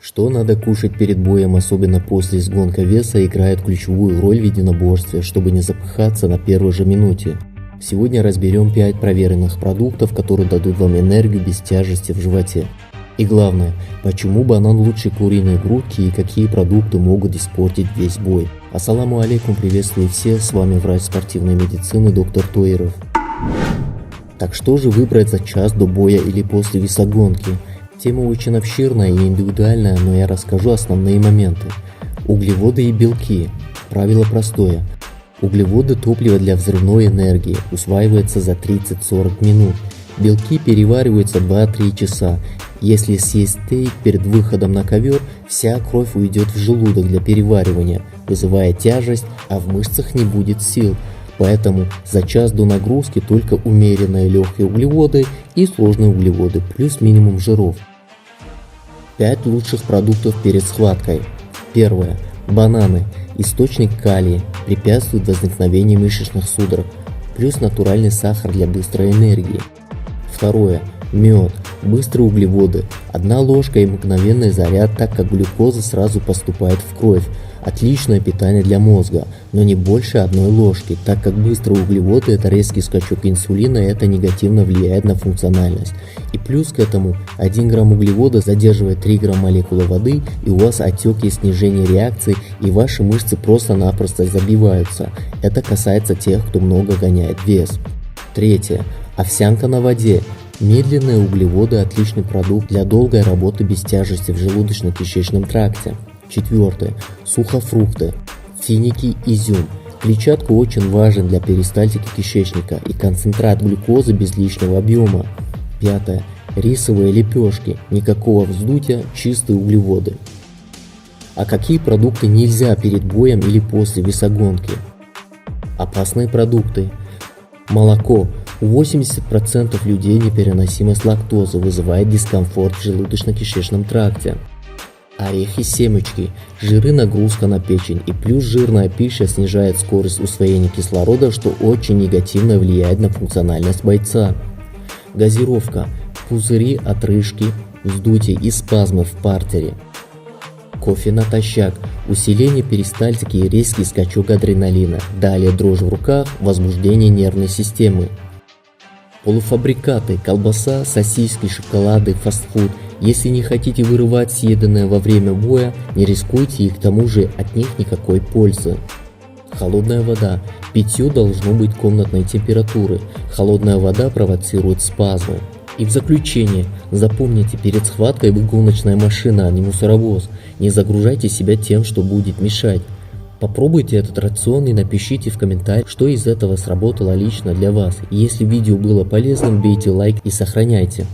Что надо кушать перед боем, особенно после сгонка веса, играет ключевую роль в единоборстве, чтобы не запыхаться на первой же минуте. Сегодня разберем 5 проверенных продуктов, которые дадут вам энергию без тяжести в животе. И главное, почему банан лучше куриной грудки и какие продукты могут испортить весь бой. Ассаламу алейкум, приветствую всех, с вами врач спортивной медицины доктор Тоиров. Так что же выбрать за час до боя или после весогонки? Тема очень обширная и индивидуальная, но я расскажу основные моменты. Углеводы и белки. Правило простое. Углеводы – топливо для взрывной энергии, усваивается за 30-40 минут. Белки перевариваются 2-3 часа. Если съесть стейк перед выходом на ковер, вся кровь уйдет в желудок для переваривания, вызывая тяжесть, а в мышцах не будет сил. Поэтому за час до нагрузки только умеренные легкие углеводы и сложные углеводы, плюс минимум жиров. 5 лучших продуктов перед схваткой. Первое. Бананы. Источник калия, препятствует возникновению мышечных судорог, плюс натуральный сахар для быстрой энергии. Второе. Мед. Быстрые углеводы. 1 ложка и мгновенный заряд, так как глюкоза сразу поступает в кровь. Отличное питание для мозга, но не больше 1 ложки, так как быстрые углеводы – это резкий скачок инсулина, и это негативно влияет на функциональность. И плюс к этому 1 грамм углевода задерживает 3 грамма молекулы воды, и у вас отек и снижение реакции, и ваши мышцы просто-напросто забиваются. Это касается тех, кто много гоняет вес. Третье. Овсянка на воде. Медленные углеводы – отличный продукт для долгой работы без тяжести в желудочно-кишечном тракте. Четвертое. Сухофрукты. Финики, изюм. Клетчатка очень важен для перистальтики кишечника и концентрат глюкозы без лишнего объема. Пятое. Рисовые лепешки. Никакого вздутия, чистые углеводы. А какие продукты нельзя перед боем или после весогонки? Опасные продукты. Молоко. У 80% людей непереносимость лактозы вызывает дискомфорт в желудочно-кишечном тракте. Орехи, семечки, жиры, нагрузка на печень, и плюс жирная пища снижает скорость усвоения кислорода, что очень негативно влияет на функциональность бойца. Газировка, пузыри, отрыжки, вздутие и спазмы в партере. Кофе натощак, усиление перистальтики и резкий скачок адреналина, далее дрожь в руках, возбуждение нервной системы. Полуфабрикаты, колбаса, сосиски, шоколады, фастфуд. Если не хотите вырывать съеденное во время боя, не рискуйте, и к тому же от них никакой пользы. Холодная вода. Питье должно быть комнатной температуры. Холодная вода провоцирует спазмы. И в заключение, запомните, перед схваткой вы гоночная машина, а не мусоровоз. Не загружайте себя тем, что будет мешать. Попробуйте этот рацион и напишите в комментариях, что из этого сработало лично для вас. И если видео было полезным, бейте лайк и сохраняйте.